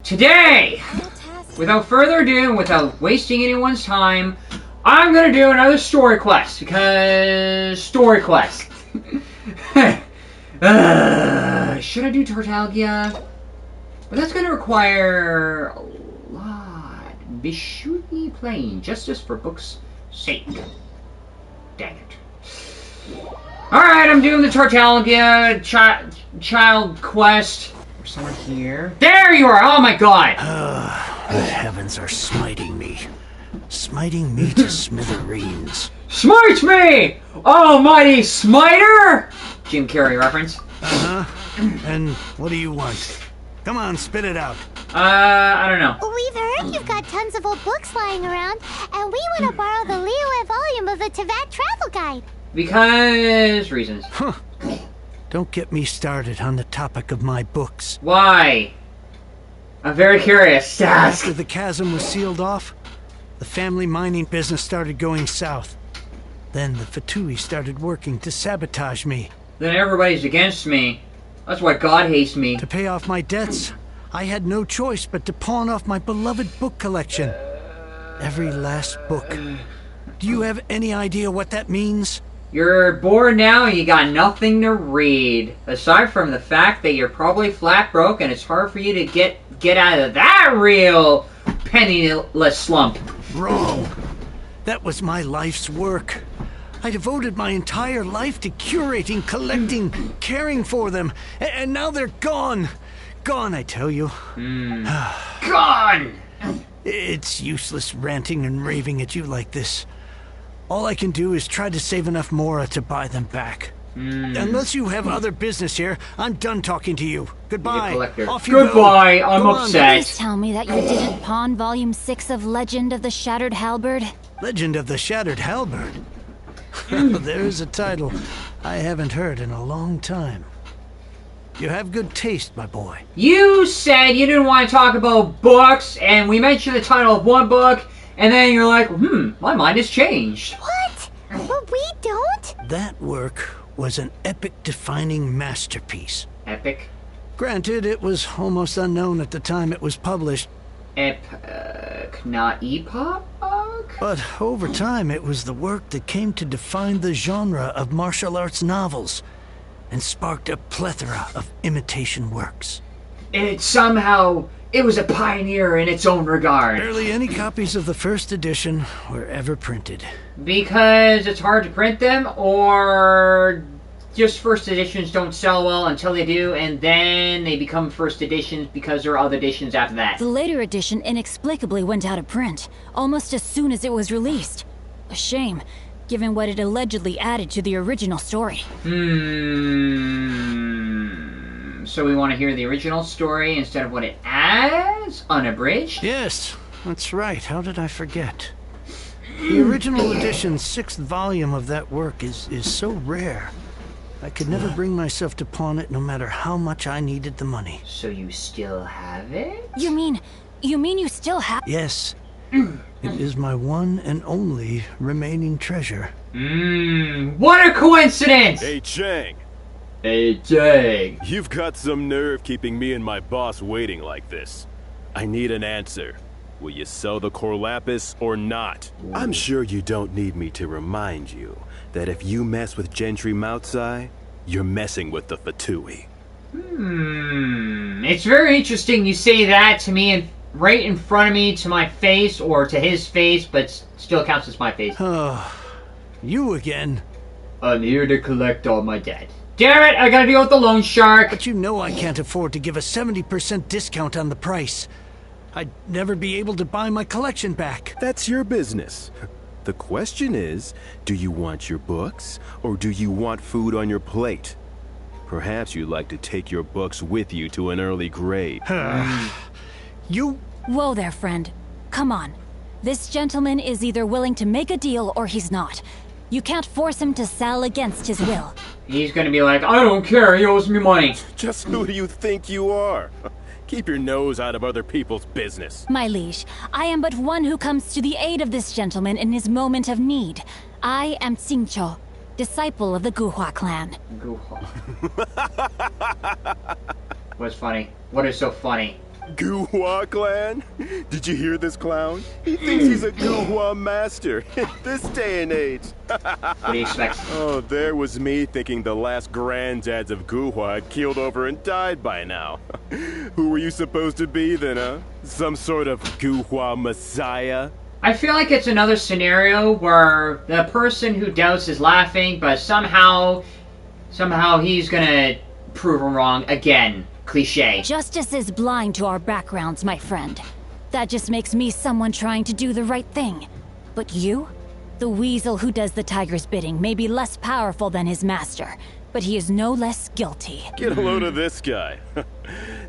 Today, without further ado, without wasting anyone's time, I'm gonna do another story quest, because story quest. Should I do Tartalgia? But that's gonna require a lot. Be should be playing justice for book's sake. Dang it. Alright, I'm doing the Tartalgia child quest. There's someone here. There you are! Oh my god! The heavens are smiting me. Smiting me to smithereens. Smite me! Almighty smiter! Jim Carrey reference. And what do you want? Come on, spit it out. I don't know. We've heard you've got tons of old books lying around, and we want to borrow the Liyue volume of the Teyvat Travel Guide. Because reasons. Huh. Don't get me started on the topic of my books. Why? I'm very curious. After the chasm was sealed off, the family mining business started going south. Then the Fatui started working to sabotage me. Then everybody's against me. That's why God hates me. To pay off my debts, I had no choice but to pawn off my beloved book collection. Every last book. Do you have any idea what that means? You're bored now and you got nothing to read. Aside from the fact that you're probably flat broke and it's hard for you to get out of that real penniless slump. Wrong. That was my life's work. I devoted my entire life to curating, collecting, caring for them. And now they're gone. Gone, I tell you. Gone! It's useless ranting and raving at you like this. All I can do is try to save enough Mora to buy them back. Unless you have other business here, I'm done talking to you. Goodbye. Off you Goodbye, go. I'm upset. Please tell me that you didn't pawn Volume 6 of Legend of the Shattered Halberd. Legend of the Shattered Halberd? There's a title I haven't heard in a long time. You have good taste, my boy. You said you didn't want to talk about books, and we mentioned the title of one book, and then you're like, my mind has changed. What? But we don't? That work was an epic-defining masterpiece. Epic? Granted, it was almost unknown at the time it was published. Not epoch? But over time, it was the work that came to define the genre of martial arts novels and sparked a plethora of imitation works. It was a pioneer in its own regard. Barely any copies of the first edition were ever printed. Because it's hard to print them, or just first editions don't sell well until they do, and then they become first editions because there are other editions after that. The later edition inexplicably went out of print, almost as soon as it was released. A shame, given what it allegedly added to the original story. So we want to hear the original story instead of what it adds, unabridged? Yes, that's right. How did I forget? The original edition's 6th volume of that work is so rare. I could never bring myself to pawn it no matter how much I needed the money. So you still have it? You mean you still have— Yes. It is my one and only remaining treasure. What a coincidence! Hey, Chang. Hey, Chang. You've got some nerve keeping me and my boss waiting like this. I need an answer. Will you sell the core lapis or not? I'm sure you don't need me to remind you that if you mess with Gentry Moutsai, you're messing with the Fatui. It's very interesting you say that to me and right in front of me to my face, or to his face, but still counts as my face. Oh, you again. I'm here to collect all my debt. Damn it, I gotta deal with the loan shark. But you know I can't afford to give a 70% discount on the price. I'd never be able to buy my collection back. That's your business. The question is, do you want your books, or do you want food on your plate? Perhaps you'd like to take your books with you to an early grave. You... Whoa there, friend. Come on. This gentleman is either willing to make a deal or he's not. You can't force him to sell against his will. He's gonna be like, I don't care, he owes me money. Just who do you think you are? Keep your nose out of other people's business. My liege, I am but one who comes to the aid of this gentleman in his moment of need. I am Xingqiu, disciple of the Guhua clan. Guhua. What's funny? What is so funny? Guhua clan? Did you hear this clown? He thinks he's a Guhua master in this day and age. What do you expect? Oh, there was me thinking the last granddads of Guhua had keeled over and died by now. Who were you supposed to be then, huh? Some sort of Guhua messiah? I feel like it's another scenario where the person who doubts is laughing, but somehow he's gonna prove him wrong again. Cliche. Justice is blind to our backgrounds, my friend. That just makes me someone trying to do the right thing. But you? The weasel who does the tiger's bidding may be less powerful than his master, but he is no less guilty. Get a load of this guy.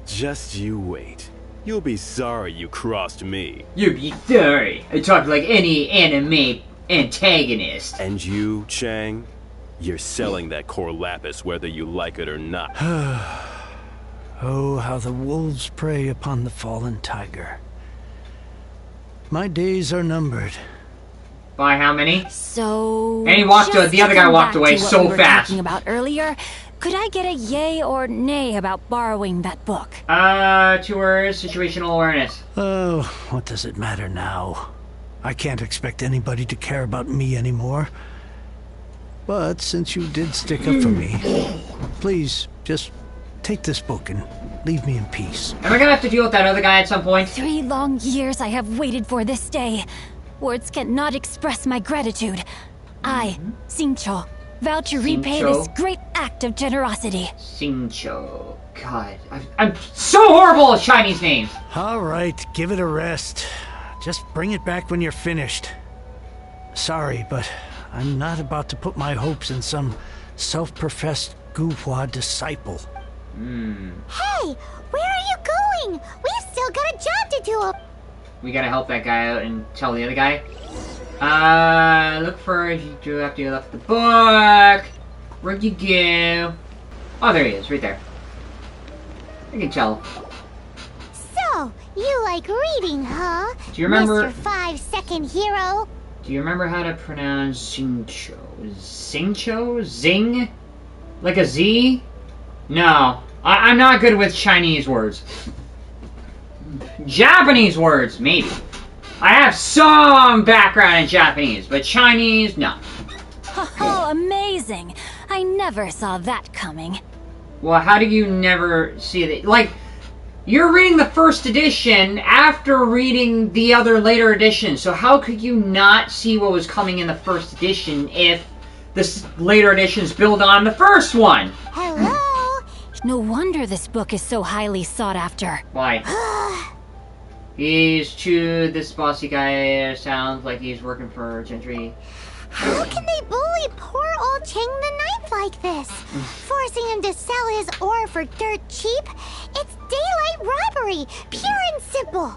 Just you wait. You'll be sorry you crossed me. You'll be sorry. I talk like any anime antagonist. And you, Chang? You're selling that core lapis whether you like it or not. Oh, how the wolves prey upon the fallen tiger. My days are numbered. By how many? So... And he walked away. The other guy walked away so fast. Talking about earlier, could I get a yay or nay about borrowing that book? 2 words, situational awareness. Oh, what does it matter now? I can't expect anybody to care about me anymore. But since you did stick up for me, please, just take this book and leave me in peace. Am I gonna have to deal with that other guy at some point? 3 long years I have waited for this day. Words cannot express my gratitude. I, Xingqiu, vow to repay this great act of generosity. Xingqiu. God, I'm so horrible at Chinese names. All right, give it a rest. Just bring it back when you're finished. Sorry, but I'm not about to put my hopes in some self-professed Guhua disciple. Hey, where are you going? We've still got a job to do. We gotta help that guy out and tell the other guy. Look for you do after you left the book. Where'd you go? Oh, there he is, right there. I can tell. So, you like reading, huh? Do you remember? Mr. 5-second hero. Do you remember how to pronounce Xingqiu? Xingqiu? Zing? Like a Z? No. I'm not good with Chinese words. Japanese words, maybe. I have some background in Japanese, but Chinese, no. Oh, amazing! I never saw that coming. Well, how do you never see that? Like, you're reading the first edition after reading the other later editions, so how could you not see what was coming in the first edition if the later editions build on the first one? Hello? No wonder this book is so highly sought after. Why? This bossy guy sounds like he's working for Gentry. How can they bully poor old Chang the Ninth like this? Forcing him to sell his ore for dirt cheap? It's daylight robbery, pure and simple.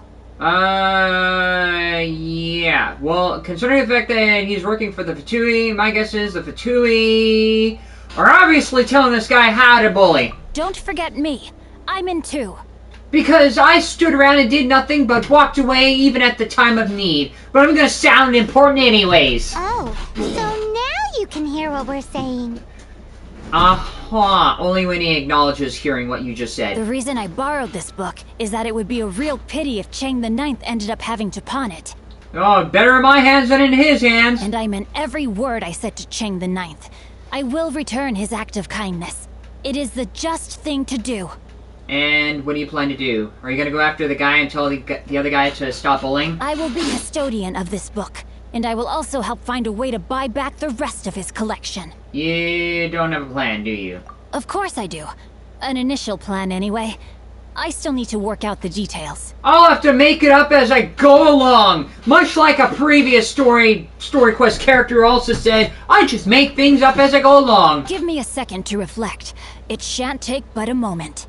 Yeah. Well, considering the fact that he's working for the Fatui, my guess is the Fatui are obviously telling this guy how to bully. Don't forget me. I'm in too. Because I stood around and did nothing but walked away even at the time of need. But I'm gonna sound important anyways. Oh, so now you can hear what we're saying. Only when he acknowledges hearing what you just said. The reason I borrowed this book is that it would be a real pity if Chang the Ninth ended up having to pawn it. Oh, better in my hands than in his hands. And I meant every word I said to Chang the Ninth. I will return his act of kindness. It is the just thing to do. And what do you plan to do? Are you gonna go after the guy and tell the other guy to stop bullying? I will be custodian of this book, and I will also help find a way to buy back the rest of his collection. You don't have a plan, do you? Of course I do. An initial plan, anyway. I still need to work out the details. I'll have to make it up as I go along. Much like a previous story quest character also said, I just make things up as I go along. Give me a second to reflect. It shan't take but a moment.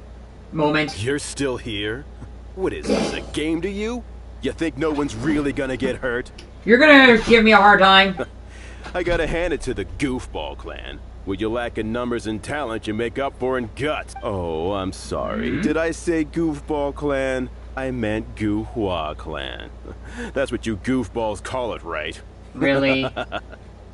You're still here? What is this, a game to you? You think no one's really gonna get hurt? You're gonna give me a hard time. I gotta hand it to the Goofball clan. What you lack in numbers and talent, you make up for in guts. Oh, I'm sorry. Did I say Goofball clan? I meant Guhua clan. That's what you goofballs call it, right? Really?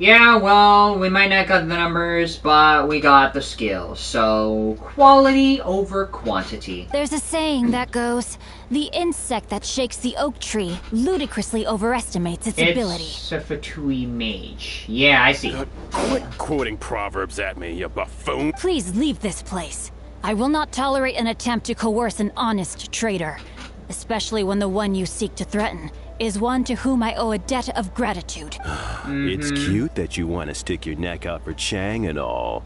Yeah, well, we might not got the numbers, but we got the skills. So, quality over quantity. There's a saying that goes, the insect that shakes the oak tree ludicrously overestimates its ability. It's a Fatui mage. Yeah, I see. Quit quoting proverbs at me, you buffoon. Please leave this place. I will not tolerate an attempt to coerce an honest trader, especially when the one you seek to threaten is one to whom I owe a debt of gratitude. It's cute that you want to stick your neck out for Chang and all.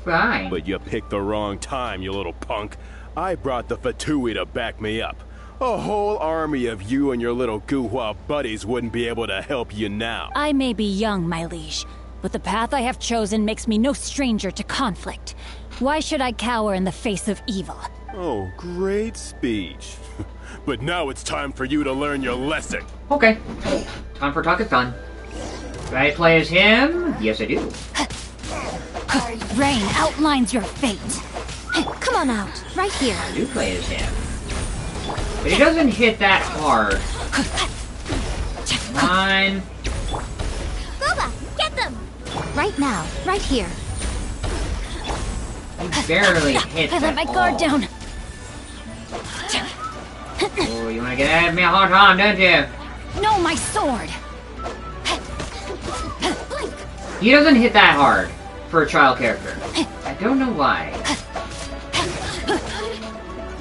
Fine. But you picked the wrong time, you little punk. I brought the Fatui to back me up. A whole army of you and your little Guhua buddies wouldn't be able to help you now. I may be young, my liege, but the path I have chosen makes me no stranger to conflict. Why should I cower in the face of evil? Oh, great speech. But now it's time for you to learn your lesson. Okay. Time for talk is done. Do I play as him? Yes, I do. Rain outlines your fate. Come on out, right here. I do play as him. But he doesn't hit that hard. Come on. Goba, get them! Right now, right here. He barely hits I at let my all. guard down. Oh, you want to get at me a hard time, don't you? No, my sword. He doesn't hit that hard for a child character. I don't know why.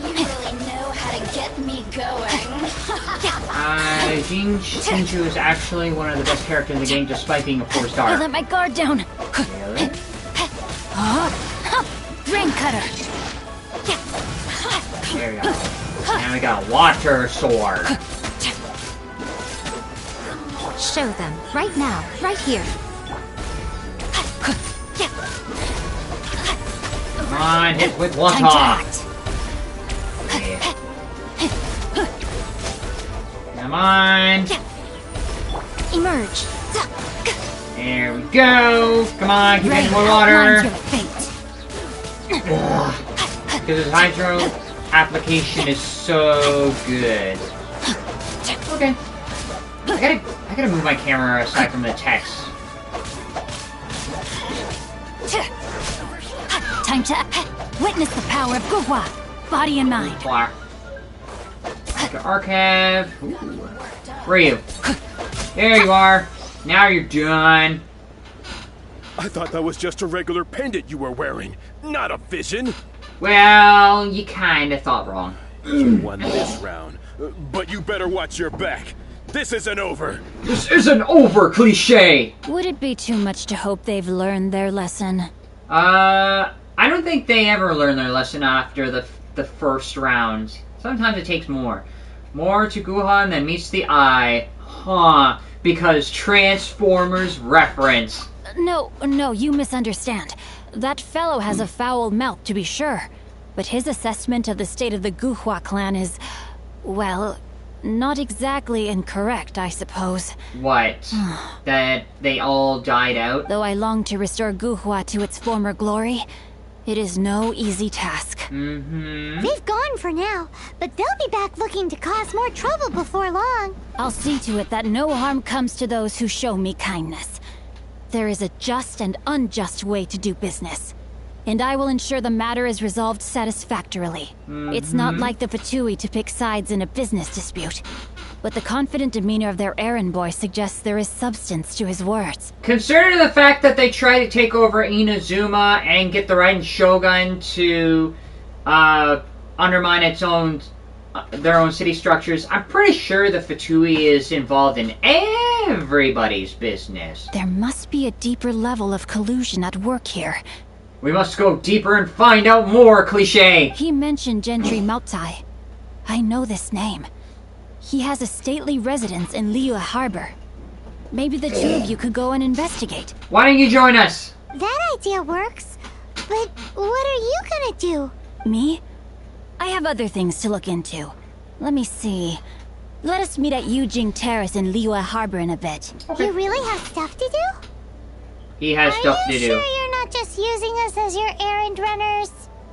You really know how to get me going. Xingqiu is actually one of the best characters in the game, despite being a 4-star. I let my guard down. Really? Rain cutter. There we go. Now we got a water sword. Show them, right now, right here. Come on, hit with water. Time to act. Yeah. Come on. Emerge. There we go. Come on, keep Rain hitting more outlines water. your fate. Because his hydro application is so good. Okay. I gotta move my camera aside from the text. Time to witness the power of Guhua, body and mind. Black. Archive. Ooh. Where are you? There you are. Now you're done. I thought that was just a regular pendant you were wearing, not a vision. Well, you kinda thought wrong. You won this round, but you better watch your back. This isn't over. This isn't over, cliche! Would it be too much to hope they've learned their lesson? I don't think they ever learn their lesson after the first round. Sometimes it takes more. More to Guhan than meets the eye. Huh. Because Transformers reference. No, you misunderstand. That fellow has a foul mouth, to be sure. But his assessment of the state of the Guhua clan is, well, not exactly incorrect, I suppose. What? That they all died out? Though I long to restore Guhua to its former glory, it is no easy task. Mm-hmm. They've gone for now, but they'll be back looking to cause more trouble before long. I'll see to it that no harm comes to those who show me kindness. There is a just and unjust way to do business, and I will ensure the matter is resolved satisfactorily. It's not like the Fatui to pick sides in a business dispute, but the confident demeanor of their errand boy suggests there is substance to his words. Considering the fact that they try to take over Inazuma and get the right Shogun to undermine their own city structures, I'm pretty sure the Fatui is involved in everybody's business. There must be a deeper level of collusion at work here. We must go deeper and find out more, cliche! He mentioned Gentry Mautai. I know this name. He has a stately residence in Liyue Harbor. Maybe the two of you could go and investigate. Why don't you join us? That idea works. But what are you gonna do? Me? I have other things to look into. Let me see. Let us meet at Yujing Terrace in Liyue Harbor in a bit. You really have stuff to do? He has stuff Are to you do. sure you're not just using us as your errand runners?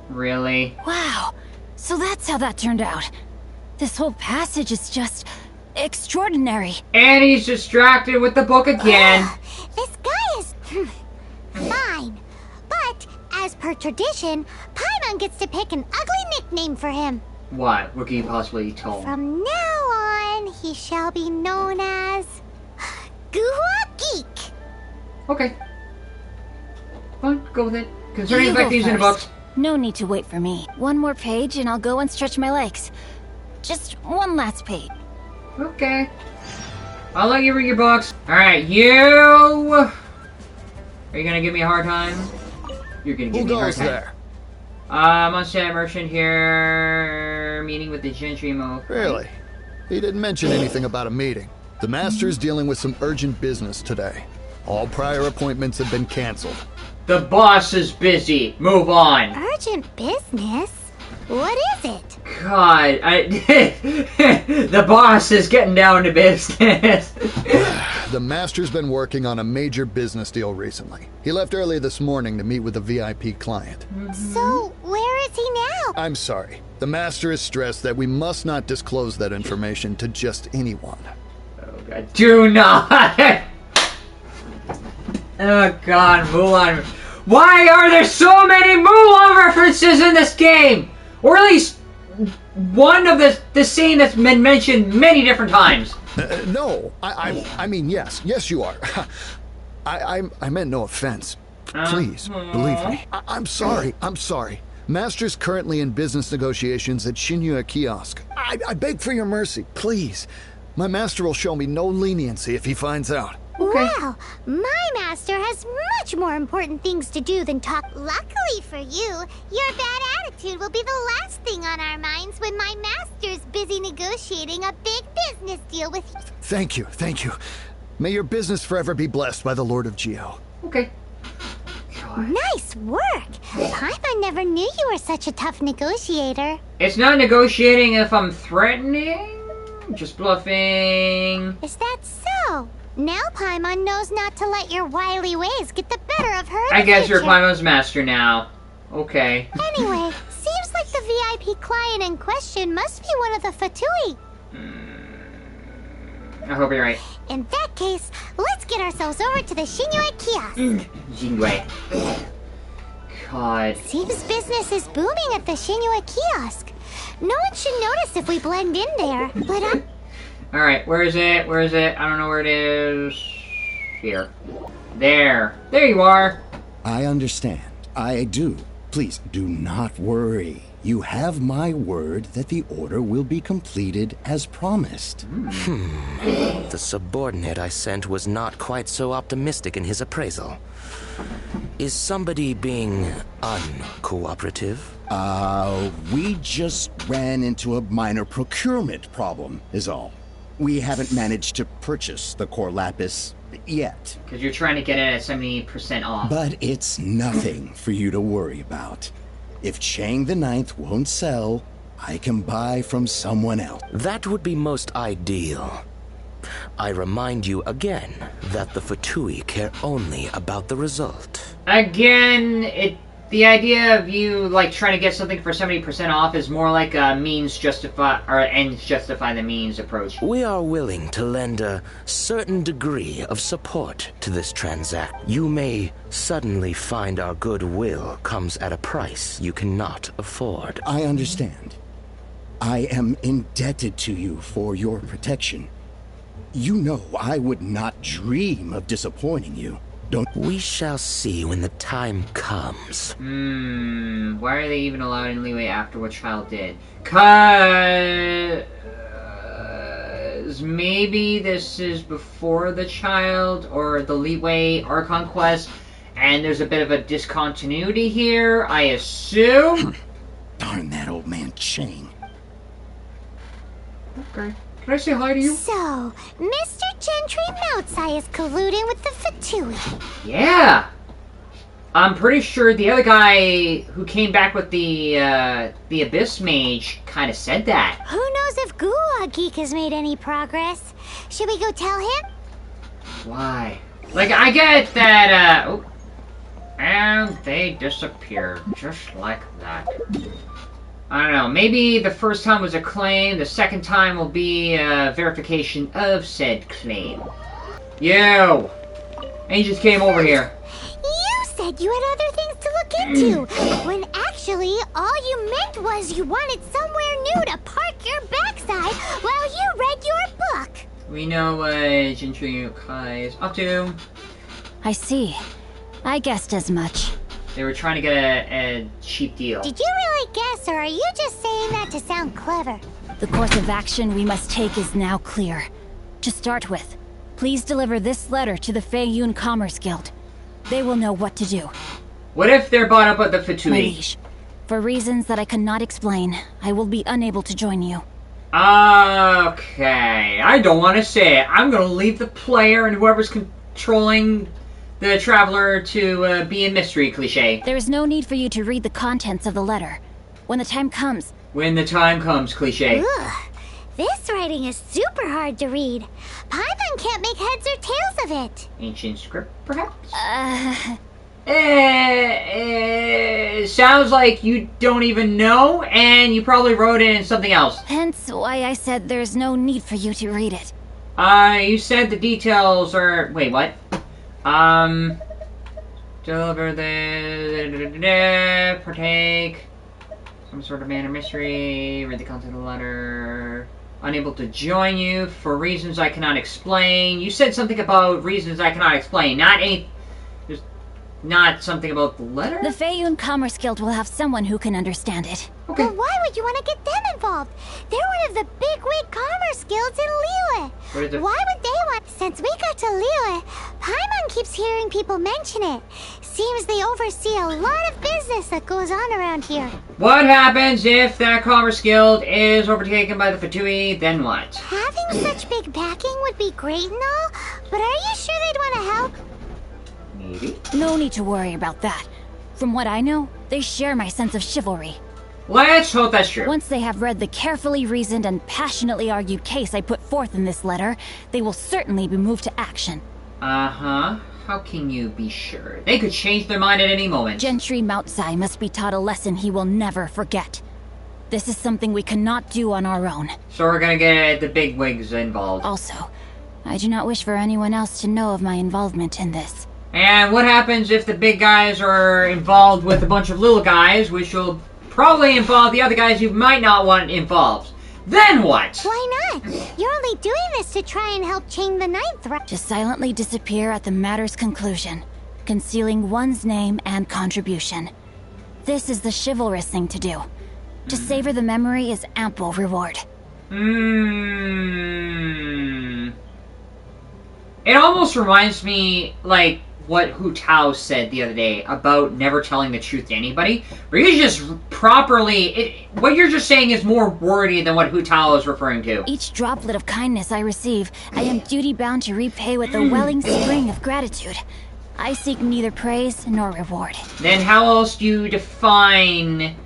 Really? Wow, so that's how that turned out. This whole passage is just extraordinary. And he's distracted with the book again. This guy is fine. But, as per tradition, Paimon gets to pick an ugly nickname for him. What? What can you possibly tell him? From now on, he shall be known as Guhua Geek. Okay. Fine, go with it. Concerning You the fact go that he's in the first. books. No need to wait for me. One more page and I'll go and stretch my legs. Just one last page. Okay. I'll let you read your books. Alright, you... Are you gonna give me a hard time? You're gonna give me a hard time. there? On-site merchant here... Meeting with the Genshin move. Really? He didn't mention anything about a meeting. The Master's dealing with some urgent business today. All prior appointments have been canceled. The boss is busy. Move on. Urgent business? What is it? God, the boss is getting down to business. The Master's been working on a major business deal recently. He left early this morning to meet with a VIP client. So, where is he now? I'm sorry. The Master is stressed that we must not disclose that information to just anyone. Oh God, do not. Oh God, Mulan. Why are there so many Mulan references in this game? Or at least one of the scene that's been mentioned many different times. No, I mean, yes you are. I meant no offense. Please, believe me. I'm sorry. Master's currently in business negotiations at Xingqiu kiosk. I beg for your mercy, please. My master will show me no leniency if he finds out. Okay. Wow, my master has much more important things to do than talk. Luckily for you, your bad attitude will be the last thing on our minds when my master's busy negotiating a big business deal with you. Thank you. May your business forever be blessed by the Lord of Geo. Okay. God. Nice work! Paimon never knew you were such a tough negotiator. It's not negotiating if I'm threatening. Just bluffing. Is that so? Now Paimon knows not to let your wily ways get the better of her in I the guess you're future. Paimon's master now. Okay. Anyway, seems like the VIP client in question must be one of the Fatui. I hope you're right. In that case, let's get ourselves over to the Xingqiu kiosk. Jingwei. God. Seems business is booming at the Xingqiu kiosk. No one should notice if we blend in there, but Alright, where is it? I don't know where it is. Here. There you are. I understand. I do. Please do not worry. You have my word that the order will be completed as promised. The subordinate I sent was not quite so optimistic in his appraisal. Is somebody being uncooperative? We just ran into a minor procurement problem, is all. We haven't managed to purchase the core lapis yet. Because you're trying to get it at 70% off. But it's nothing for you to worry about. If Chang the Ninth won't sell, I can buy from someone else. That would be most ideal. I remind you again that the Fatui care only about the result. Again, the idea of you like trying to get something for 70% off is more like a ends justify the means approach. We are willing to lend a certain degree of support to this transaction. You may suddenly find our goodwill comes at a price you cannot afford. I understand. I am indebted to you for your protection. You know I would not dream of disappointing you. We shall see when the time comes. Why are they even allowed any leeway after what child did? 'Cause maybe this is before the child or the leeway Archon quest, and there's a bit of a discontinuity here, I assume. Darn that old man Chang. Okay. Can I say hi to you? so, Mr. Gentry Moutsai is colluding with the Fatui. Yeah. I'm pretty sure the other guy who came back with the Abyss Mage kind of said that. Who knows if Guhua Geek has made any progress? Should we go tell him? Why? Like, I get that, and they disappeared, just like that. I don't know. Maybe the first time was a claim. The second time will be verification of said claim. You! Agents came over here. You said you had other things to look into, when actually all you meant was you wanted somewhere new to park your backside while you read your book. We know what Xingqiu is up to. I see. I guessed as much. They were trying to get a cheap deal. Did you really guess, or are you just saying that to sound clever? The course of action we must take is now clear. To start with, please deliver this letter to the Feiyun Commerce Guild. They will know what to do. What if they're bought up at the My Fatui? liege, for reasons that I cannot explain, I will be unable to join you. Okay, I don't want to say it. I'm going to leave the player and whoever's controlling the traveler to be a mystery cliche. There is no need for you to read the contents of the letter. When the time comes... When the time comes, cliche. Ugh, this writing is super hard to read. Paimon can't make heads or tails of it. Ancient script, perhaps? Sounds like you don't even know, and you probably wrote it in something else. Hence why I said there's no need for you to read it. You said the details are... Wait, what? Deliver the... partake... Some sort of man or mystery... Read the content of the letter... Unable to join you for reasons I cannot explain. You said something about reasons I cannot explain. Not something about the letter? The Feiyun Commerce Guild will have someone who can understand it. Okay. But why would you want to get them involved? They're one of the bigwig commerce guilds in Liyue. What is it? Why would they want... Since we got to Liyue, Paimon keeps hearing people mention it. Seems they oversee a lot of business that goes on around here. What happens if that commerce guild is overtaken by the Fatui? Then what? Having such big backing would be great and all, but are you sure they'd want to help? Maybe. No need to worry about that. From what I know, they share my sense of chivalry. Let's hope that's true. Once they have read the carefully reasoned and passionately argued case I put forth in this letter, they will certainly be moved to action. Uh-huh. How can you be sure? They could change their mind at any moment. Gentry Mount Zai must be taught a lesson he will never forget. This is something we cannot do on our own. So we're gonna get the big wigs involved. Also, I do not wish for anyone else to know of my involvement in this. And what happens if the big guys are involved with a bunch of little guys, which will probably involve the other guys you might not want involved? Then what? Why not? You're only doing this to try and help chain the ninth, right? To silently disappear at the matter's conclusion, concealing one's name and contribution. This is the chivalrous thing to do. To savor the memory is ample reward. It almost reminds me, like, what Hu Tao said the other day about never telling the truth to anybody. Where you just properly... what you're just saying is more wordy than what Hu Tao is referring to. Each droplet of kindness I receive, I am duty-bound to repay with a welling spring of gratitude. I seek neither praise nor reward. Then how else do you define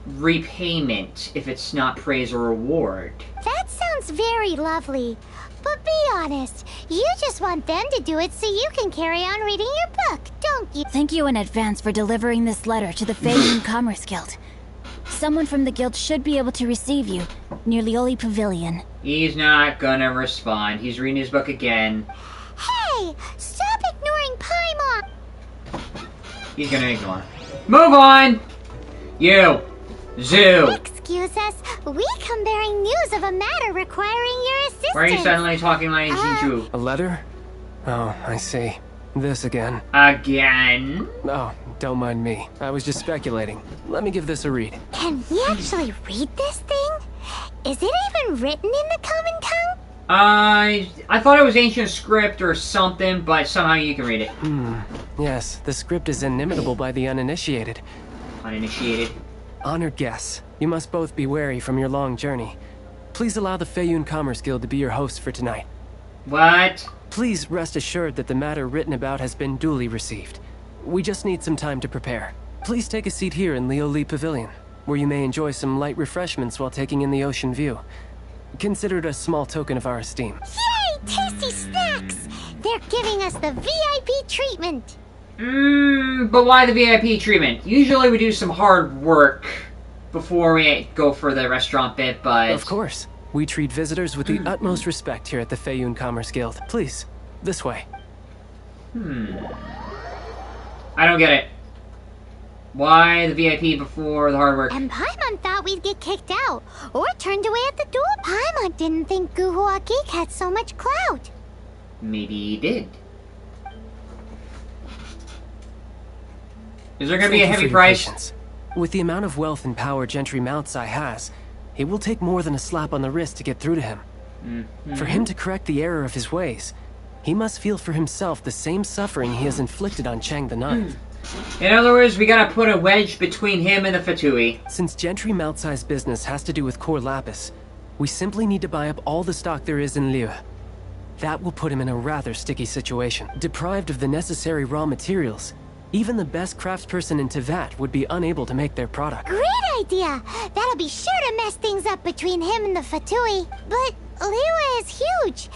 repayment if it's not praise or reward? That sounds very lovely. But be honest, you just want them to do it so you can carry on reading your book, don't you? Thank you in advance for delivering this letter to the Feiyun Commerce Guild. Someone from the guild should be able to receive you near Lioli Pavilion. He's not gonna respond. He's reading his book again. Hey, stop ignoring Paimon! He's gonna ignore. Move on! You! Zoo! Excuse us, we come bearing news of a matter requiring your assistance. Why are you suddenly talking like Xingqiu? A letter? Oh, I see. This again. Again? Oh, don't mind me. I was just speculating. Let me give this a read. Can we actually read this thing? Is it even written in the common tongue? I thought it was ancient script or something, but somehow you can read it. Yes, the script is inimitable by the uninitiated. Uninitiated. Honored guests, you must both be wary from your long journey. Please allow the Feiyun Commerce Guild to be your host for tonight. What? Please rest assured that the matter written about has been duly received. We just need some time to prepare. Please take a seat here in Lioli Pavilion, where you may enjoy some light refreshments while taking in the ocean view. Consider it a small token of our esteem. Yay, tasty snacks! They're giving us the VIP treatment. But why the VIP treatment? Usually we do some hard work before we go for the restaurant bit, but... Of course. We treat visitors with the utmost respect here at the Feiyun Commerce Guild. Please, this way. I don't get it. Why the VIP before the hard work? And Paimon thought we'd get kicked out, or turned away at the door. Paimon didn't think Guhua Geek had so much clout. Maybe he did. Is there gonna be a heavy price? Patience. With the amount of wealth and power Gentry Maltsai has, it will take more than a slap on the wrist to get through to him. For him to correct the error of his ways, he must feel for himself the same suffering he has inflicted on Chang the Ninth. In other words, we gotta put a wedge between him and the Fatui. Since Gentry Maltsai's business has to do with core lapis, we simply need to buy up all the stock there is in Liu. That will put him in a rather sticky situation. Deprived of the necessary raw materials, even the best craftsperson in Tevat would be unable to make their product. Great idea! That'll be sure to mess things up between him and the Fatui. But Liu is huge.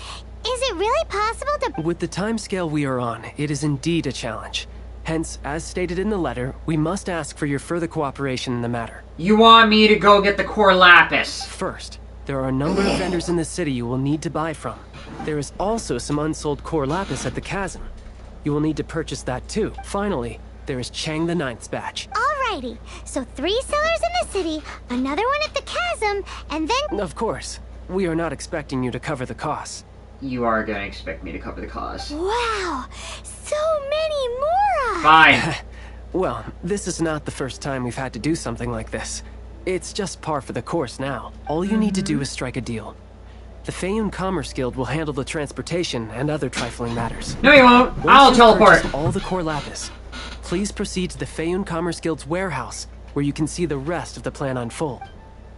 Is it really possible to... With the timescale we are on, it is indeed a challenge. Hence, as stated in the letter, we must ask for your further cooperation in the matter. You want me to go get the core lapis? First, there are a number of vendors in the city you will need to buy from. There is also some unsold core lapis at the chasm. You will need to purchase that too. Finally, there is Chang the Ninth's batch. Alrighty, so 3 sellers in the city, another one at the chasm, and then... Of course, we are not expecting you to cover the costs. You are gonna expect me to cover the cost. Wow, so many more! Fine. Well, this is not the first time we've had to do something like this. It's just par for the course now. All you need to do is strike a deal. The Feiyun Commerce Guild will handle the transportation and other trifling matters. No, you won't. Once I'll you've teleport. purchased all the core lapis, please proceed to the Feiyun Commerce Guild's warehouse, where you can see the rest of the plan unfold.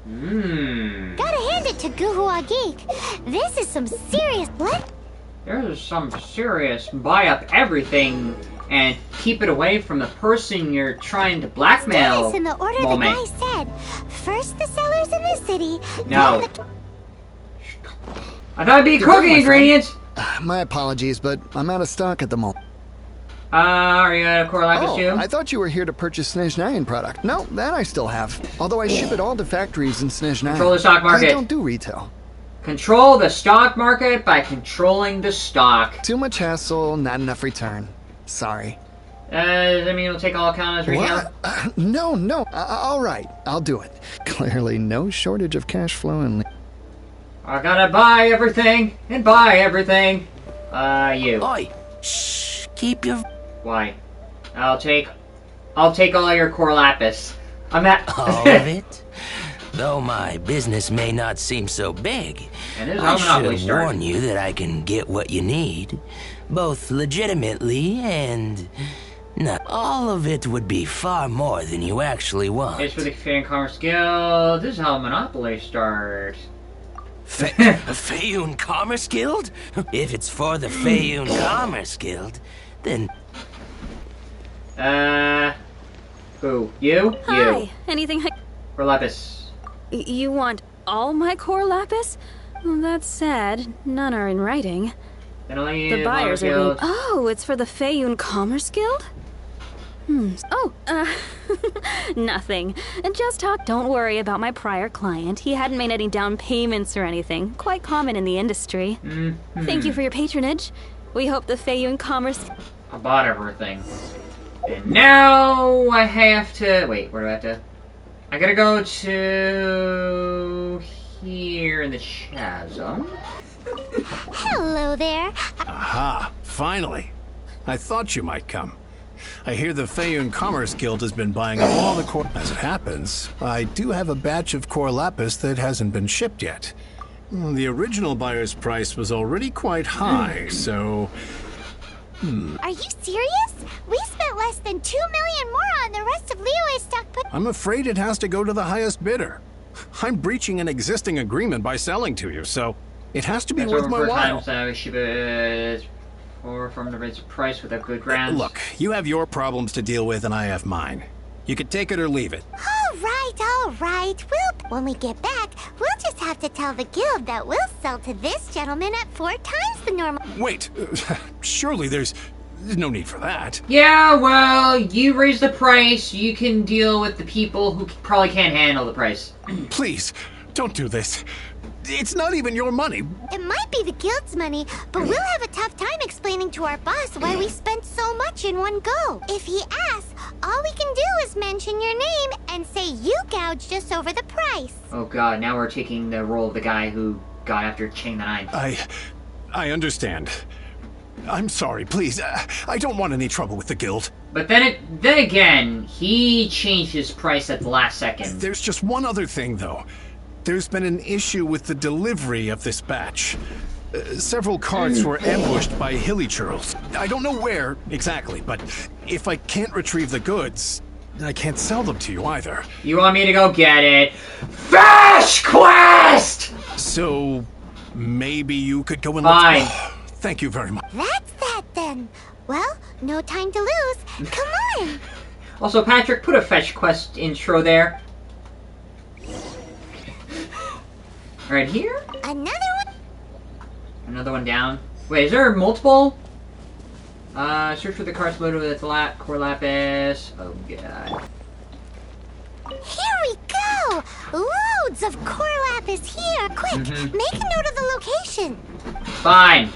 Gotta hand it to Guhua Geek. This is some serious... What? There's some serious buy up everything and keep it away from the person you're trying to blackmail. Yes, in the order moment. the guy said. First the sellers in the city, No. then the... I thought it'd be cooking ingredients. My apologies, but I'm out of stock at the moment. Are you out of core lapis too? I thought you were here to purchase Snezhnayan product. No, that I still have. Although I ship it all to factories in Snezhnayan. Control the stock market. I don't do retail. Control the stock market by controlling the stock. Too much hassle, not enough return. Sorry. Does that mean it'll take all account as retail? What? No. All right, I'll do it. Clearly no shortage of cash flow and... I gotta buy everything and buy everything. You. Oi! Shh! Keep your... Why? I'll take all your core lapis. I'm at all of it? Though my business may not seem so big, I should warn you that I can get what you need, both legitimately and... not all of it would be far more than you actually want. It's for the Feiyun Commerce Guild. This is how Monopoly starts. Feiyun Commerce Guild? If it's for the Feiyun Commerce Guild, then... Who? You? Hi. You. Anything? Core lapis. You want all my core lapis? Well, that's sad. None are in writing. The buyers are being... Oh, it's for the Feiyun Commerce Guild? Oh, nothing. Just talk. Don't worry about my prior client. He hadn't made any down payments or anything. Quite common in the industry. Thank you for your patronage. We hope the Feiyun Commerce... I bought everything. And now I have to... Wait, where do I have to... I gotta go to... here in the chasm. Hello there. Aha, finally. I thought you might come. I hear the Feiyun Commerce Guild has been buying up all the core... As it happens, I do have a batch of core lapis that hasn't been shipped yet. The original buyer's price was already quite high, so... Are you serious? We spent less than 2 million more on the rest of Liyue's stock, but... I'm afraid it has to go to the highest bidder. I'm breaching an existing agreement by selling to you, so it has to be worth my while. We ship it from the rates of price with a good grant. Look, you have your problems to deal with and I have mine. You can take it or leave it. All right. When we get back, we'll just have to tell the guild that we'll sell to this gentleman at 4 times the normal... Wait, surely there's There's no need for that. Yeah, well, you raise the price, you can deal with the people who probably can't handle the price. Please, don't do this. It's not even your money. It might be the guild's money, but we'll have a tough time explaining to our boss why we spent so much in one go. If he asks, all we can do is mention your name and say you gouged us over the price. Oh god, now we're taking the role of the guy who got after Chang the Ninth. I understand. I'm sorry, please. I don't want any trouble with the guild. But then again, he changed his price at the last second. There's just one other thing, though. There's been an issue with the delivery of this batch. Several carts were ambushed by hilly churls. I don't know where exactly, but if I can't retrieve the goods, I can't sell them to you either. You want me to go get it? Fetch quest! So, maybe you could go and Fine. look. Oh, thank you very much. That's that then. Well, no time to lose. Come on. Also, Patrick, put a fetch quest intro there. Right here? Another one? Another one down. Wait, is there multiple? Search for the cards loaded with core lapis. Oh, god. Here we go! Loads of core lapis here! Quick, make a note of the location. Fine.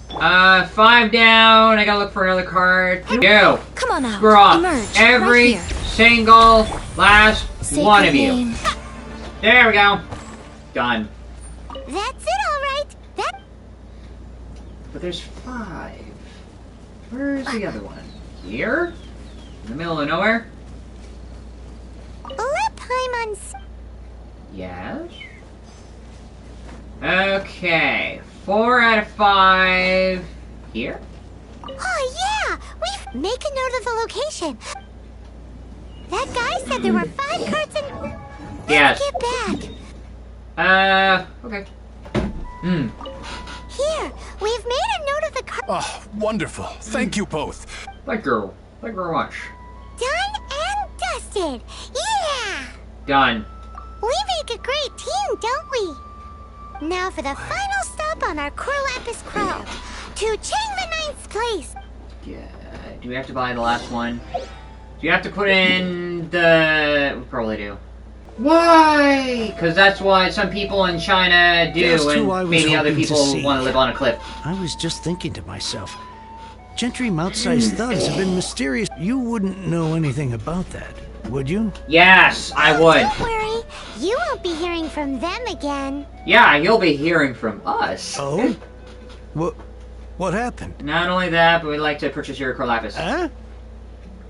5 down. I gotta look for another card. Go. Come on out. Screw off. Emerge, Every right here. single last Sacred one of you. name. There we go. Done. That's it, all right. But there's 5. Where's the other one? Here? In the middle of nowhere? Let Paimon... Yes. Okay. 4 out of 5. Here? Oh, yeah! We make a note of the location. That guy said there were 5 carts and... Yes. Get back. Okay. Here, we've made a note of the cart. Oh, wonderful. Thank you both. Thank you very much. Done and dusted. Yeah! Done. We make a great team, don't we? Now for the final stop on our core lapis crawl. To Chang the Ninth's place. Yeah. Do we have to buy the last one? Do you have to put in the... We probably do. Why? Because that's what some people in China do, and maybe other people want to live on a cliff. I was just thinking to myself, gentry mouth-sized thugs have been mysterious. You wouldn't know anything about that, would you? Yes, I would. Don't worry, you won't be hearing from them again. Yeah, you'll be hearing from us. Oh? What happened? Not only that, but we'd like to purchase your core lapis. Huh?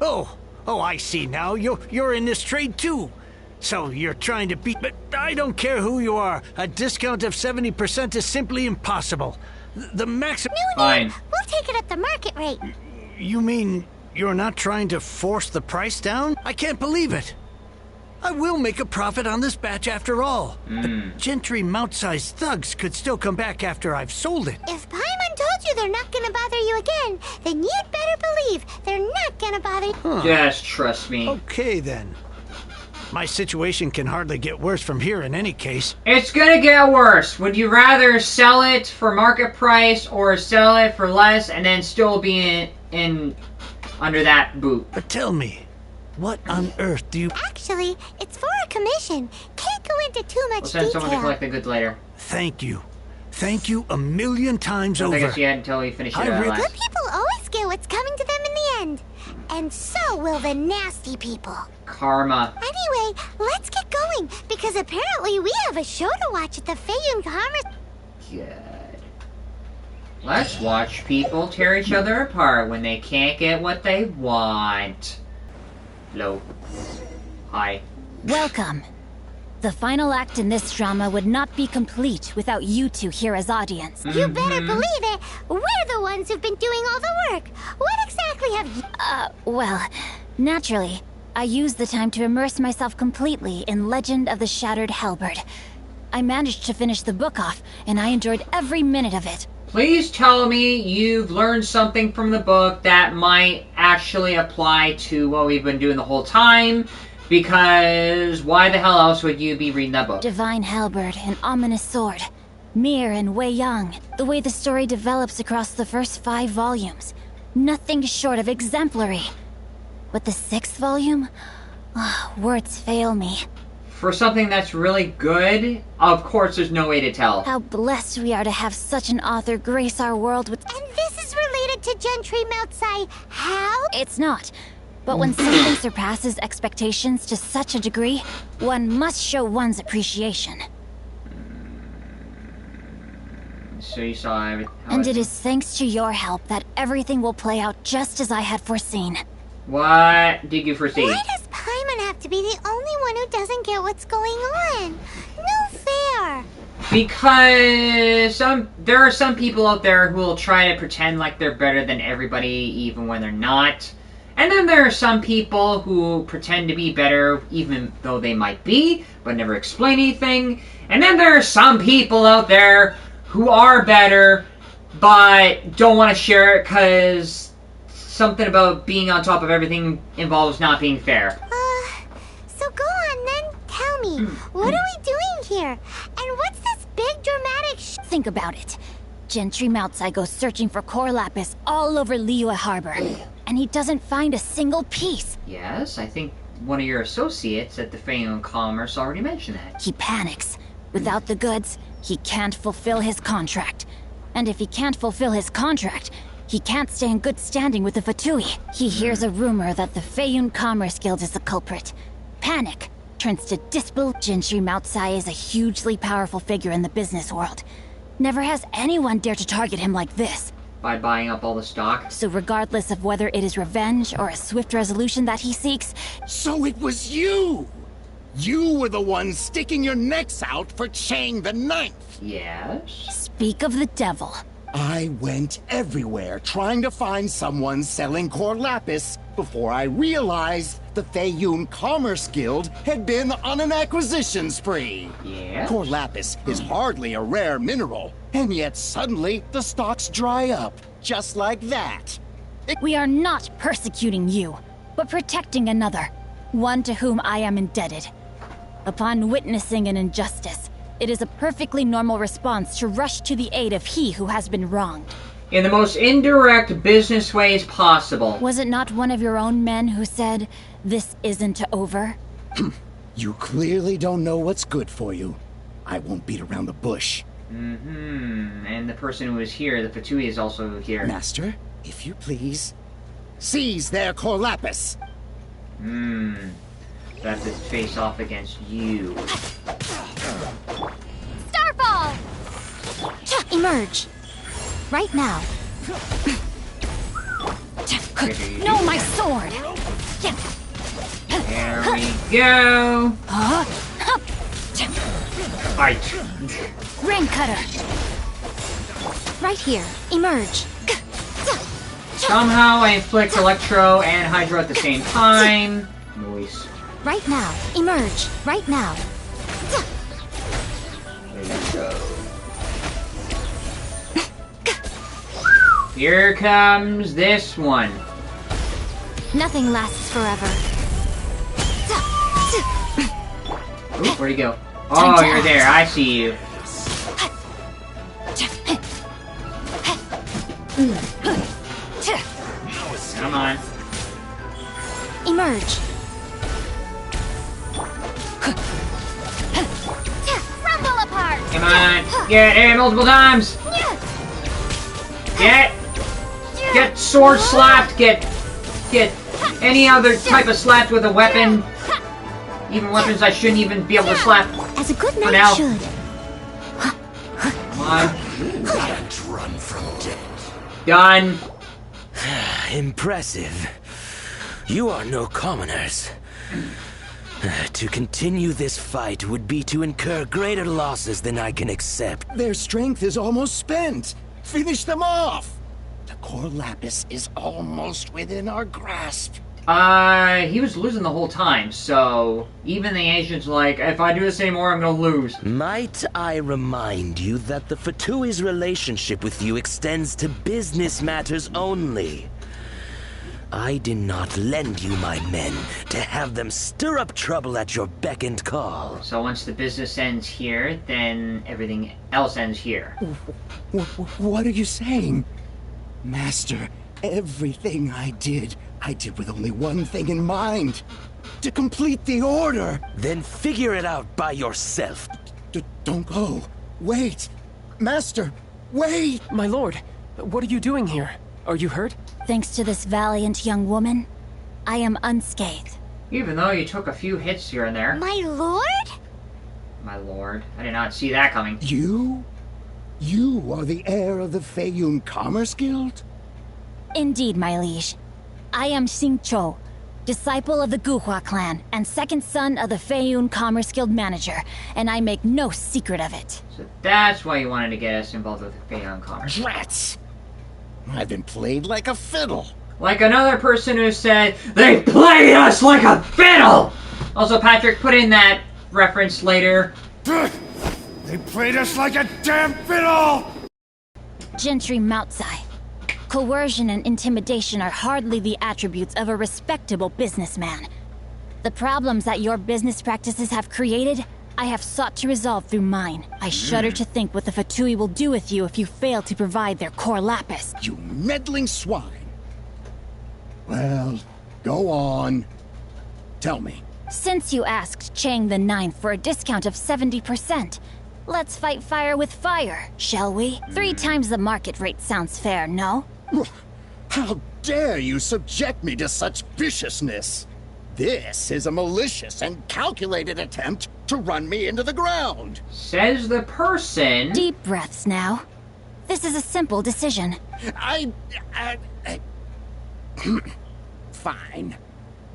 Oh, I see now. You're in this trade too. So you're trying to beat, but I don't care who you are. A discount of 70% is simply impossible. The maximum... Fine. We'll take it at the market rate. You mean you're not trying to force the price down? I can't believe it. I will make a profit on this batch after all. But gentry mouth-sized thugs could still come back after I've sold it. If Paimon told you they're not gonna bother you again, then you'd better believe they're not gonna bother you. Just trust me. Okay then. My situation can hardly get worse from here in any case. It's gonna get worse. Would you rather sell it for market price or sell it for less and then still be in under that boot? But tell me, what on earth do you... Actually, it's for a commission. Can't go into too much We'll send detail. someone to collect the goods later. Thank you. Thank you a million times I over. guess you had until we finish it I really- last. Good people always get what's coming to them in the end. And so will the nasty people. Karma. Anyway, let's get going, because apparently we have a show to watch at the Feiyun Commerce. Good. Let's watch people tear each other apart when they can't get what they want. Hello. Hi. Welcome. The final act in this drama would not be complete without you two here as audience. You better believe it. We're the ones who've been doing all the work. What exactly have you... Well, naturally, I used the time to immerse myself completely in Legend of the Shattered Halberd. I managed to finish the book off, and I enjoyed every minute of it. Please tell me you've learned something from the book that might actually apply to what we've been doing the whole time. Because why the hell else would you be reading that book? Divine Halberd, an ominous sword. Mir and Wei Yang, the way the story develops across the first 5 volumes. Nothing short of exemplary. But the 6th volume? Words fail me. For something that's really good, of course there's no way to tell. How blessed we are to have such an author grace our world with... And this is related to Gentry Moutsai. How? It's not. But when something surpasses expectations to such a degree, one must show one's appreciation. So you saw everything. And it is thanks to your help that everything will play out just as I had foreseen. What did you foresee? Why does Paimon have to be the only one who doesn't get what's going on? No fair. Because there are some people out there who will try to pretend like they're better than everybody even when they're not. And then there are some people who pretend to be better even though they might be, but never explain anything. And then there are some people out there who are better, but don't want to share it because something about being on top of everything involves not being fair. So go on then, tell me, what are we doing here? And what's this big dramatic Think about it. Gentry Moutsai goes searching for core lapis all over Liyue Harbor, and he doesn't find a single piece. Yes, I think one of your associates at the Feiyun Commerce already mentioned that. He panics. Without the goods, he can't fulfill his contract. And if he can't fulfill his contract, he can't stay in good standing with the Fatui. He hears a rumor that the Feiyun Commerce Guild is the culprit. Panic turns to disbelief. Gentry Moutsai is a hugely powerful figure in the business world. Never has anyone dared to target him like this. By buying up all the stock. So regardless of whether it is revenge or a swift resolution that he seeks... So it was you! You were the one sticking your necks out for Chang the Ninth. Yes? Speak of the devil. I went everywhere trying to find someone selling core lapis before I realized the Feiyun Commerce Guild had been on an acquisition spree. Yeah? Core lapis is hardly a rare mineral, and yet suddenly the stocks dry up, just like that. We are not persecuting you, but protecting another, one to whom I am indebted. Upon witnessing an injustice, it is a perfectly normal response to rush to the aid of he who has been wronged. In the most indirect business ways possible. Was it not one of your own men who said, "This isn't over"? You clearly don't know what's good for you. I won't beat around the bush. And the person who is here, the Fatui, is also here. Master, if you please, seize their core lapis. So I have to face off against you. Starfall! Emerge. Right now. No, my sword! There we go! Fight! Rain cutter. Right here. Emerge. Somehow I inflict Electro and Hydro at the same time. Noise. Right now. Emerge. Right now. Here comes this one. Nothing lasts forever. Ooh, where'd he go? Oh, you're there. I see you. Come on. Emerge. Rumble apart! Come on. Get it multiple times. Get sword slapped. Get any other type of slapped with a weapon. Even weapons I shouldn't even be able to slap. As a good For knight now. should. Come on. Can't run from death. Done. Impressive. You are no commoners. To continue this fight would be to incur greater losses than I can accept. Their strength is almost spent. Finish them off. The core lapis is almost within our grasp. He was losing the whole time, so even the agent's like, if I do this anymore, I'm gonna lose. Might I remind you that the Fatui's relationship with you extends to business matters only? I did not lend you my men to have them stir up trouble at your beck and call. So once the business ends here, then everything else ends here. What are you saying? Master, everything I did with only one thing in mind. To complete the order. Then figure it out by yourself. Don't go. Wait. Master, wait! My lord, what are you doing here? Are you hurt? Thanks to this valiant young woman, I am unscathed. Even though you took a few hits here and there. My lord? My lord, I did not see that coming. You? You are the heir of the Feiyun Commerce Guild? Indeed, my liege. I am Xingqiu, disciple of the Guhua clan, and second son of the Feiyun Commerce Guild manager, and I make no secret of it. So that's why you wanted to get us involved with the Feiyun Commerce. Rats! I've been played like a fiddle. Like another person who said, they played us like a fiddle! Also, Patrick, put in that reference later. They played us like a damn fiddle! Gentry Moutsai. Coercion and intimidation are hardly the attributes of a respectable businessman. The problems that your business practices have created, I have sought to resolve through mine. I shudder to think what the Fatui will do with you if you fail to provide their core lapis. You meddling swine. Well, go on. Tell me. Since you asked Chang the Ninth for a discount of 70%, let's fight fire with fire, shall we? 3 times the market rate sounds fair, no? How dare you subject me to such viciousness? This is a malicious and calculated attempt to run me into the ground. Says the person. Deep breaths now. This is a simple decision. Fine.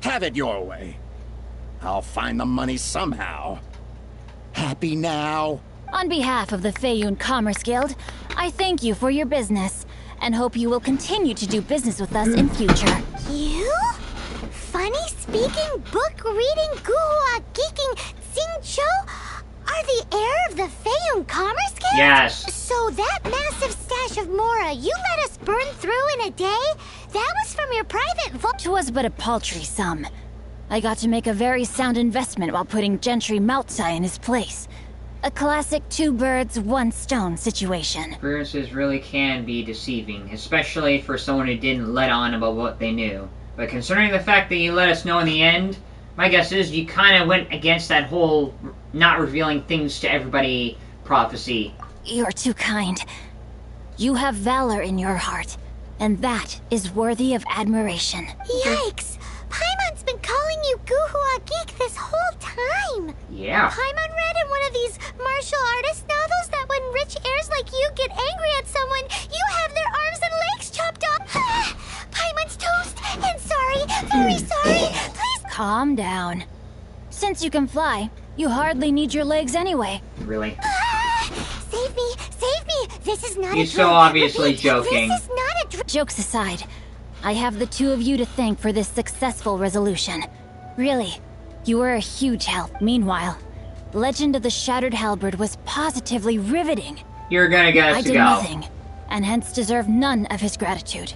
Have it your way. I'll find the money somehow. Happy now? On behalf of the Feiyun Commerce Guild, I thank you for your business, and hope you will continue to do business with us in future. You? Funny-speaking, book-reading, guhua geeking Xingqiu are the heir of the Feiyun Commerce Guild? Yes. So that massive stash of Mora you let us burn through in a day? That was from your private vault? 'Twas but a paltry sum. I got to make a very sound investment while putting Gentry Moutsai in his place. A classic 2 birds, 1 stone situation. Appearances really can be deceiving, especially for someone who didn't let on about what they knew. But considering the fact that you let us know in the end, my guess is you kind of went against that whole not revealing things to everybody prophecy. You're too kind. You have valor in your heart, and that is worthy of admiration. Yikes! Paimon's been calling you Guhua Geek this whole time! Yeah. Paimon read in one of these martial artist novels that when rich heirs like you get angry at someone, you have their arms and legs chopped off! Paimon's toast! And sorry, very sorry! Please calm down. Since you can fly, you hardly need your legs anyway. Really? Save me! Save me! This is not He's a drill. so obviously Repeat, joking. This is not a drill. Jokes aside, I have the 2 of you to thank for this successful resolution. Really, you were a huge help. Meanwhile, Legend of the Shattered Halberd was positively riveting. You're gonna get us I to did go. nothing, and hence deserve none of his gratitude.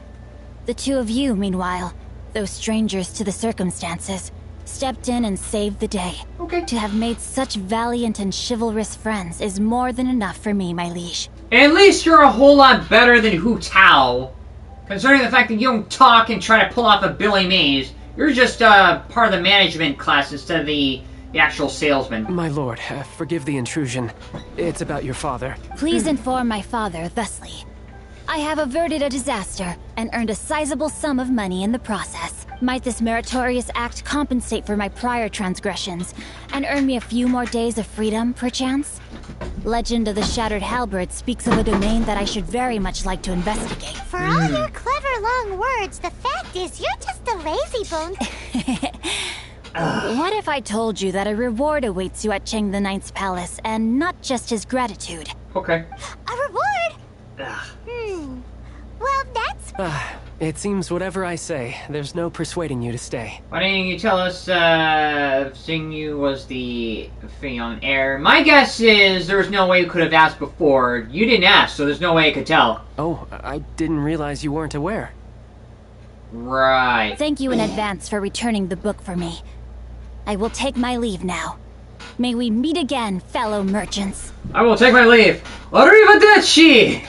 The 2 of you, meanwhile, though strangers to the circumstances, stepped in and saved the day. Okay. To have made such valiant and chivalrous friends is more than enough for me, my liege. At least you're a whole lot better than Hu Tao. Considering the fact that you don't talk and try to pull off a Billy Mays, you're just part of the management class instead of the actual salesman. My lord, forgive the intrusion. It's about your father. Please inform my father thusly. I have averted a disaster and earned a sizable sum of money in the process. Might this meritorious act compensate for my prior transgressions and earn me a few more days of freedom, perchance? Legend of the Shattered Halberd speaks of a domain that I should very much like to investigate. For all your clever long words, the fact is you're just a lazy bone. What if I told you that a reward awaits you at Chang the Ninth's palace, and not just his gratitude? Okay. A reward? Well, that's... It seems whatever I say, there's no persuading you to stay. Why didn't you tell us Xingqiu was the Feiyun heir? My guess is there was no way you could have asked before. You didn't ask, so there's no way I could tell. Oh, I didn't realize you weren't aware. Right. Thank you in advance for returning the book for me. I will take my leave now. May we meet again, fellow merchants. I will take my leave. Arrivederci!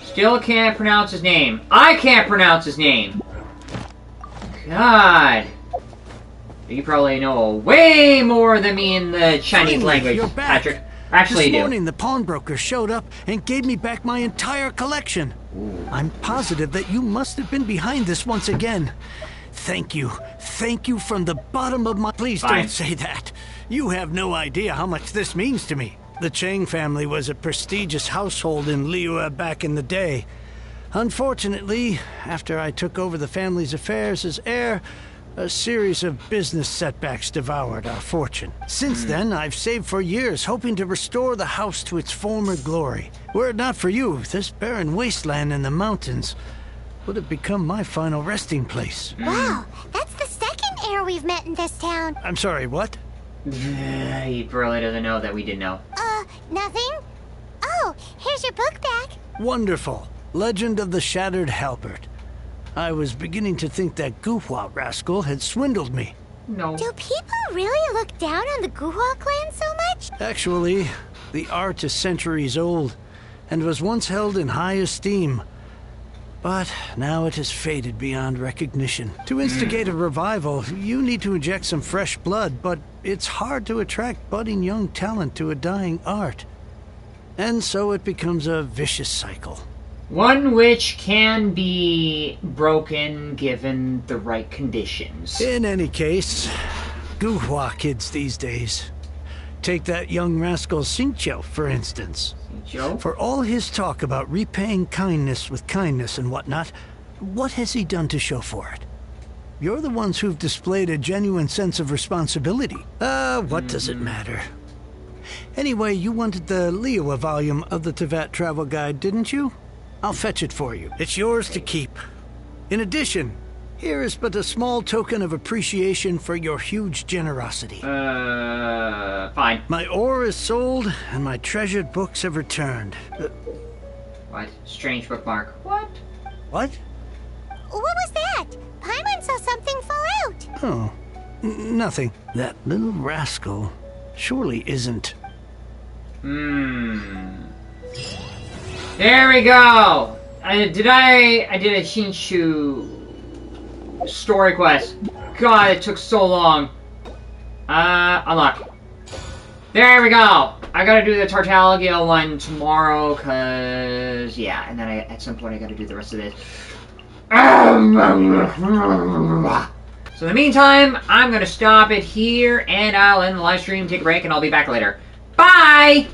Still can't pronounce his name. I can't pronounce his name. God. You probably know way more than me in the Chinese language, you're back. Patrick. Actually, this you morning, the pawnbroker showed up and gave me back my entire collection. Ooh. I'm positive that you must have been behind this once again. Thank you. Thank you from the bottom of my... Please don't say that. You have no idea how much this means to me. The Chang family was a prestigious household in Liyue back in the day. Unfortunately, after I took over the family's affairs as heir, a series of business setbacks devoured our fortune. Since then, I've saved for years, hoping to restore the house to its former glory. Were it not for you, this barren wasteland in the mountains would have become my final resting place. Wow, that's the second heir we've met in this town. I'm sorry, what? He probably doesn't know that we did know. Nothing? Oh, here's your book back. Wonderful. Legend of the Shattered Halberd. I was beginning to think that Guhua rascal had swindled me. No. Do people really look down on the Guhua clan so much? Actually, the art is centuries old and was once held in high esteem. But now it has faded beyond recognition. To instigate a revival, you need to inject some fresh blood, but it's hard to attract budding young talent to a dying art. And so it becomes a vicious cycle. One which can be broken given the right conditions. In any case, Guhua kids these days. Take that young rascal Xingqiu, for instance. Xingqiu? For all his talk about repaying kindness with kindness and whatnot, what has he done to show for it? You're the ones who've displayed a genuine sense of responsibility. What does it matter? Anyway, you wanted the Liyue volume of the Teyvat travel guide, didn't you? I'll fetch it for you. It's yours to keep. In addition, here is but a small token of appreciation for your huge generosity. Fine. My ore is sold, and my treasured books have returned. What? Strange bookmark. What? What? What was that? Paimon saw something fall out. Oh, nothing. That little rascal surely isn't. There we go! I did a Xingqiu story quest. God, it took so long. Unlock. There we go! I gotta do the Tartaglia one tomorrow, cause... yeah, and then at some point I gotta do the rest of this. So in the meantime, I'm gonna stop it here, and I'll end the live stream, take a break, and I'll be back later. Bye!